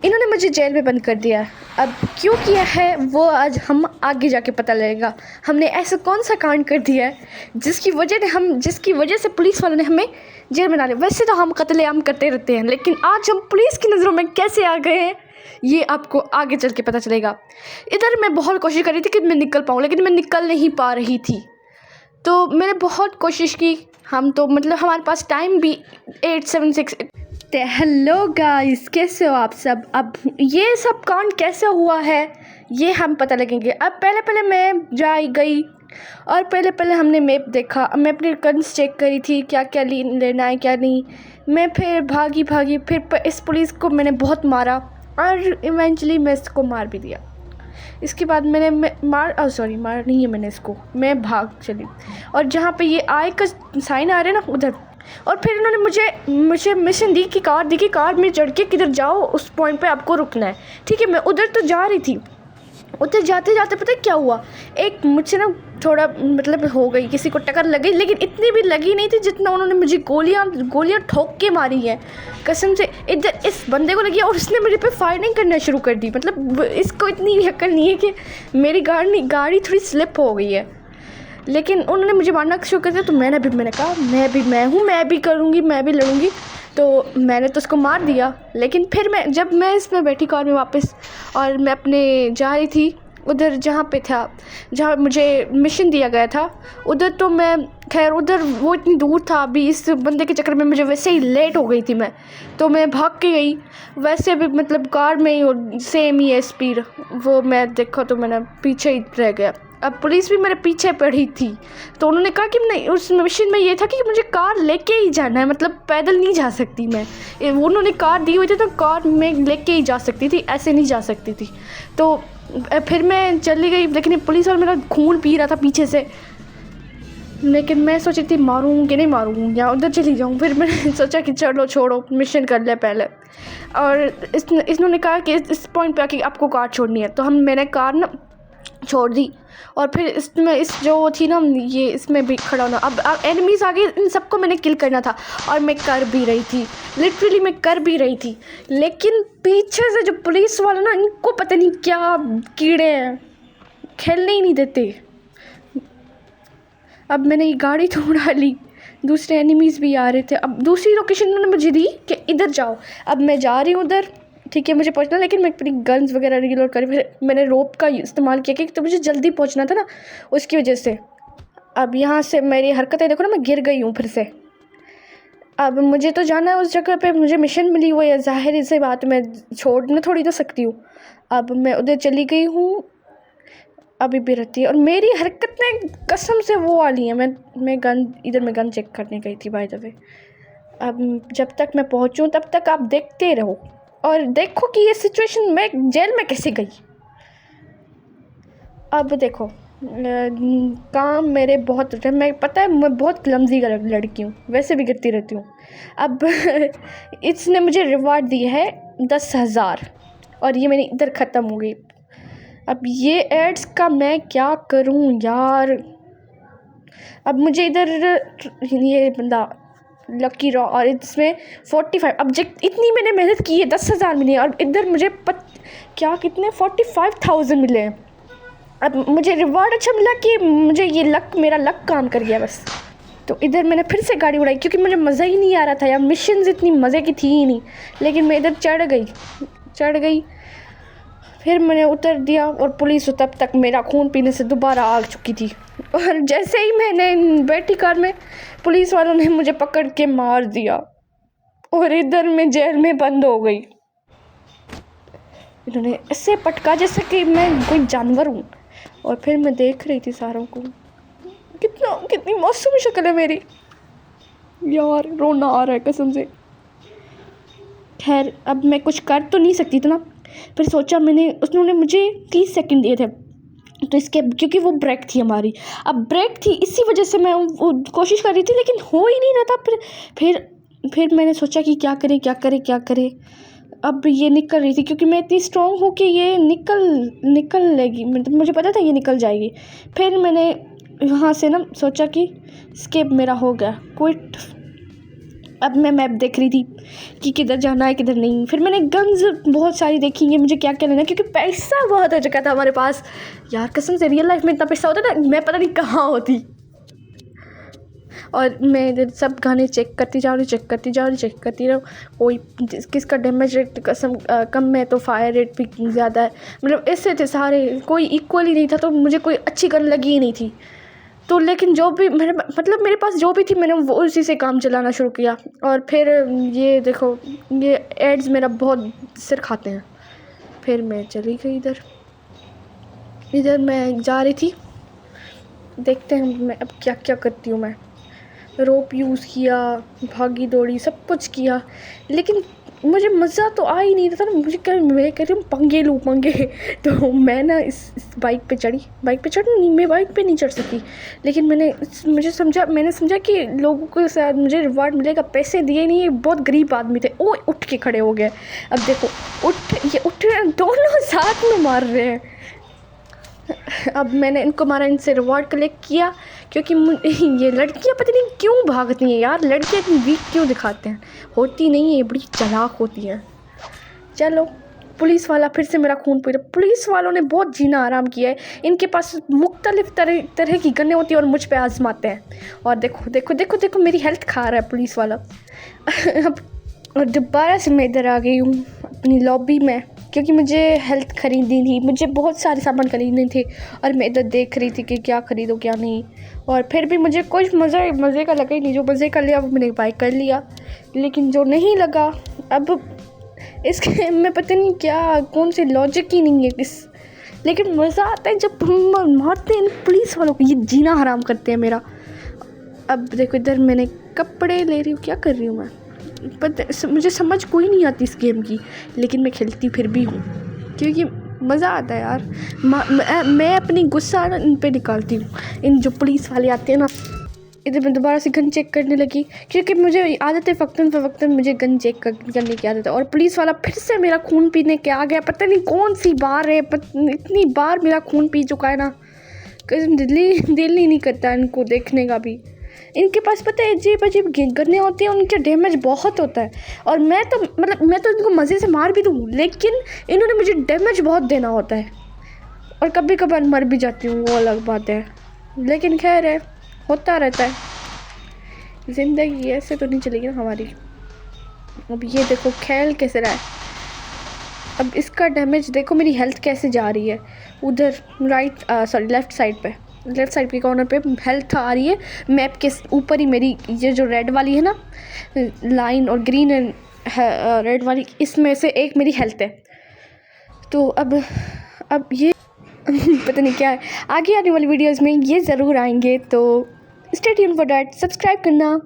इन्होंने मुझे जेल में बंद कर दिया। अब क्यों किया है वो आज हम आगे जाके पता लगेगा। हमने ऐसा कौन सा कांड कर दिया है जिसकी वजह से पुलिस वालों ने हमें जेल में डाले। वैसे तो हम कत्लेआम करते रहते हैं, लेकिन आज हम पुलिस की नज़रों में कैसे आ गए हैं ये आपको आगे चल के पता चलेगा। इधर मैं बहुत कोशिश कर रही थी कि मैं निकल पाऊँ, लेकिन मैं निकल नहीं पा रही थी। तो मैंने बहुत कोशिश की। हम तो मतलब हमारे पास टाइम भी 876। हेलो गाइस, कैसे हो आप सब। अब ये सब कांड कैसे हुआ है ये हम पता लगेंगे। अब पहले मैं गई और पहले हमने मैप देखा। मैं अपनी गन्स चेक करी थी क्या क्या लेना है क्या नहीं। मैं फिर भागी फिर इस पुलिस को मैंने बहुत मारा और इवेंचुअली मैं इसको मार भी दिया। इसके बाद मैंने मार नहीं है मैंने इसको, मैं भाग चली और जहाँ पे ये आई का साइन आ रहा है ना उधर। और फिर इन्होंने मुझे मिशन दी कि कार में चढ़ के किधर जाओ, उस पॉइंट पे आपको रुकना है। ठीक है, मैं उधर तो जा रही थी। उधर जाते जाते पता है क्या हुआ, एक मुझसे ना थोड़ा मतलब हो गई, किसी को टक्कर लगी, लेकिन इतनी भी लगी नहीं थी जितना उन्होंने मुझे गोलियां ठोक के मारी है कसम से। इधर इस बंदे को लगी और उसने मेरे पे फायरिंग करना शुरू कर दी। मतलब इसको इतनी अक्ल नहीं है कि मेरी गाड़ी थोड़ी स्लिप हो गई है, लेकिन उन्होंने मुझे मारना शुरू कर दिया। तो मैंने कहा मैं भी करूँगी, मैं भी लड़ूँगी। तो मैंने तो उसको मार दिया। लेकिन फिर जब मैं इसमें बैठी कार में वापस और मैं अपने जा रही थी उधर जहाँ मुझे मिशन दिया गया था उधर, तो मैं खैर उधर वो इतनी दूर था। अभी इस बंदे के चक्कर में मुझे वैसे ही लेट हो गई थी मैं, तो मैं भाग के गई। वैसे भी मतलब कार में ही सेम ही है स्पीड, वो मैं देखा तो मैंने पीछे ही रह गया। अब पुलिस भी मेरे पीछे पड़ी थी, तो उन्होंने कहा कि नहीं, उस मिशन में ये था कि मुझे कार लेके ही जाना है, मतलब पैदल नहीं जा सकती मैं। उन्होंने कार दी हुई थी तो कार में लेके ही जा सकती थी, ऐसे नहीं जा सकती थी। तो फिर मैं चली गई, लेकिन पुलिस वाला मेरा खून पी रहा था पीछे से। लेकिन मैं सोच रही थी मारूँ कि नहीं मारूँ या उधर चली जाऊँ। फिर मैंने सोचा कि चलो छोड़ो, मिशन कर ले पहले। और इन्होंने कहा कि इस पॉइंट पे आके आपको कार छोड़नी है, तो मैंने कार ना छोड़ दी। और फिर इसमें जो थी ना ये, इसमें भी खड़ा होना। अब एनिमीज़ आ गए, इन सबको मैंने किल करना था और मैं कर भी रही थी, लिटरली मैं कर भी रही थी। लेकिन पीछे से जो पुलिस वाले ना, इनको पता नहीं क्या कीड़े हैं, खेलने ही नहीं देते। अब मैंने ये गाड़ी तो उड़ा ली, दूसरे एनिमीज़ भी आ रहे थे। अब दूसरी लोकेशन उन्होंने मुझे दी कि इधर जाओ। अब मैं जा रही हूँ उधर, ठीक है मुझे पहुंचना, लेकिन मैं अपनी गन्स वगैरह रीलोड करी। फिर मैंने रोप का इस्तेमाल किया क्योंकि तो मुझे जल्दी पहुंचना था ना, उसकी वजह से। अब यहाँ से मेरी हरकतें देखो ना, मैं गिर गई हूँ फिर से। अब मुझे तो जाना है उस जगह पे, मुझे मिशन मिली हुई है, ज़ाहिर सी बात मैं छोड़ना थोड़ी तो सकती हूँ। अब मैं उधर चली गई हूँ, अभी भी रहती है। और मेरी हरकतें कसम से वो वाली हैं। मैं गन चेक करने गई थी बाय द वे। अब जब तक मैं पहुँचूँ तब तक आप देखते रहो और देखो कि ये सिचुएशन मैं जेल में कैसे गई। अब देखो काम मेरे बहुत, मैं पता है मैं बहुत क्लमज़ी लड़की हूँ, वैसे भी गिरती रहती हूँ। अब इसने मुझे रिवार्ड दिया है 10,000 और ये मेरी इधर ख़त्म हो गई। अब ये एड्स का मैं क्या करूँ यार। अब मुझे इधर ये बंदा लकी रॉ और इसमें 45 ऑब्जेक्ट, इतनी मैंने मेहनत की है, 10,000 मिले और इधर मुझे कितने 45,000 मिले हैं। अब मुझे रिवार्ड अच्छा मिला कि मुझे ये मेरा लक काम कर गया बस। तो इधर मैंने फिर से गाड़ी उड़ाई क्योंकि मुझे मज़ा ही नहीं आ रहा था यार, मिशन इतनी मज़े की थी ही नहीं। लेकिन मैं इधर चढ़ गई फिर मैंने उतर दिया और पुलिस तब तक मेरा खून पीने से दोबारा आ चुकी थी। और जैसे ही मैंने बैठी कार में, पुलिस वालों ने मुझे पकड़ के मार दिया और इधर मैं जेल में बंद हो गई। इन्होंने ऐसे पटका जैसे कि मैं कोई जानवर हूँ। और फिर मैं देख रही थी सारों को, कितनी मासूम शक्ल है मेरी यार, रोना आ रहा है कसम से। खैर अब मैं कुछ कर तो नहीं सकती थी ना। फिर सोचा उन्होंने मुझे 30 सेकंड दिए थे, तो इसके क्योंकि वो ब्रेक थी हमारी, अब ब्रेक थी इसी वजह से मैं वो कोशिश कर रही थी, लेकिन हो ही नहीं रहा था। फिर मैंने सोचा कि क्या करे। अब ये निकल रही थी क्योंकि मैं इतनी स्ट्रॉन्ग हूँ कि ये निकल लेगी, मतलब मुझे पता था ये निकल जाएगी। फिर मैंने वहाँ से ना सोचा कि स्केप मेरा हो गया, क्विट। अब मैं मैप देख रही थी कि किधर जाना है किधर नहीं। फिर मैंने गन्स बहुत सारी देखी है, मुझे क्या क्या लेना है, क्योंकि पैसा बहुत हो चुका था हमारे पास। यार कसम से रियल लाइफ में इतना पैसा होता ना, मैं पता नहीं कहाँ होती। और मैं इधर सब गाने चेक करती जा रही हूँ। कोई किसका डैमेज रेट कम है तो फायर रेट भी ज़्यादा है, मतलब ऐसे थे सारे, कोई इक्वल ही नहीं था। तो मुझे कोई अच्छी गन लगी ही नहीं थी। तो लेकिन जो भी मेरे पास जो भी थी, मैंने वो उसी से काम चलाना शुरू किया। और फिर ये देखो, ये एड्स मेरा बहुत सिर खाते हैं। फिर मैं चली गई इधर मैं जा रही थी। देखते हैं मैं अब क्या क्या करती हूँ। मैं रोप यूज़ किया, भागी दौड़ी, सब कुछ किया, लेकिन मुझे मज़ा तो आ ही नहीं रहा था ना। मैं कह रही हूँ पंगे लूँ पंगे। तो मैं ना इस बाइक पे चढ़ी नहीं, मैं बाइक पे नहीं चढ़ सकी। लेकिन मैंने समझा कि लोगों के साथ मुझे रिवार्ड मिलेगा। पैसे दिए नहीं, बहुत गरीब आदमी थे, वो उठ के खड़े हो गए। अब देखो उठ दोनों साथ में मार रहे हैं। अब मैंने इनको मारा, इनसे रिवॉर्ड कलेक्ट किया, क्योंकि ये लड़कियां पता नहीं क्यों भागती हैं यार। लड़कियां इतनी वीक क्यों दिखाते हैं, होती नहीं है, बड़ी चालाक होती हैं। चलो, पुलिस वाला फिर से मेरा खून पी रहा। पुलिस वालों ने बहुत जीना आराम किया है। इनके पास मुख्तलिफ तरह की गन्नें होती हैं और मुझ पे आजमाते हैं। और देखो मेरी हेल्थ खा रहा है पुलिस वाला। अब और दोबारा से मैं इधर आ गई हूँ अपनी लॉबी में, क्योंकि मुझे हेल्थ ख़रीदनी थी, मुझे बहुत सारे सामान ख़रीदने थे। और मैं इधर देख रही थी कि क्या ख़रीदूँ क्या नहीं। और फिर भी मुझे कुछ मज़े का लगा ही नहीं। जो मज़े का लिया वो मैंने बाय कर लिया, लेकिन जो नहीं लगा, अब इस गेम में पता नहीं क्या कौन सी लॉजिक ही नहीं है लेकिन मज़ा आता है जब मारते हैं इन पुलिस वालों को। ये जीना हराम करते हैं मेरा। अब देखो इधर मैंने कपड़े ले रही हूँ, क्या कर रही हूँ मैं, पर मुझे समझ कोई नहीं आती इस गेम की, लेकिन मैं खेलती फिर भी हूँ क्योंकि मज़ा आता है यार। मैं अपनी गुस्सा इन पे निकालती हूँ, इन जो पुलिस वाले आते हैं ना। इधर मैं दोबारा से गन चेक करने लगी, क्योंकि मुझे आदत है वक्तन मुझे गन चेक करने की आदत है। और पुलिस वाला फिर से मेरा खून पीने के आ गया। पता नहीं कौन सी बार है, इतनी बार मेरा खून पी चुका है ना, दिल ही नहीं करता इनको देखने का भी। इनके पास पता है अजीब गन्नें होती हैं, उनके डैमेज बहुत होता है। और मैं तो इनको मज़े से मार भी दूँ, लेकिन इन्होंने मुझे डैमेज बहुत देना होता है। और कभी कभार मर भी जाती हूँ, वो अलग बात है, लेकिन खैर है, होता रहता है। ज़िंदगी ऐसे तो नहीं चलेगी ना हमारी। अब ये देखो खेल कैसे रहा है। अब इसका डैमेज देखो, मेरी हेल्थ कैसे जा रही है। उधर लेफ़्ट साइड के कॉर्नर पे हेल्थ आ रही है। मैप के ऊपर ही मेरी ये जो रेड वाली है ना लाइन, और ग्रीन एंड रेड वाली, इसमें से एक मेरी हेल्थ है। तो अब ये पता नहीं क्या है, आगे आने वाली वीडियोस में ये ज़रूर आएंगे, तो stay tuned for that, subscribe करना।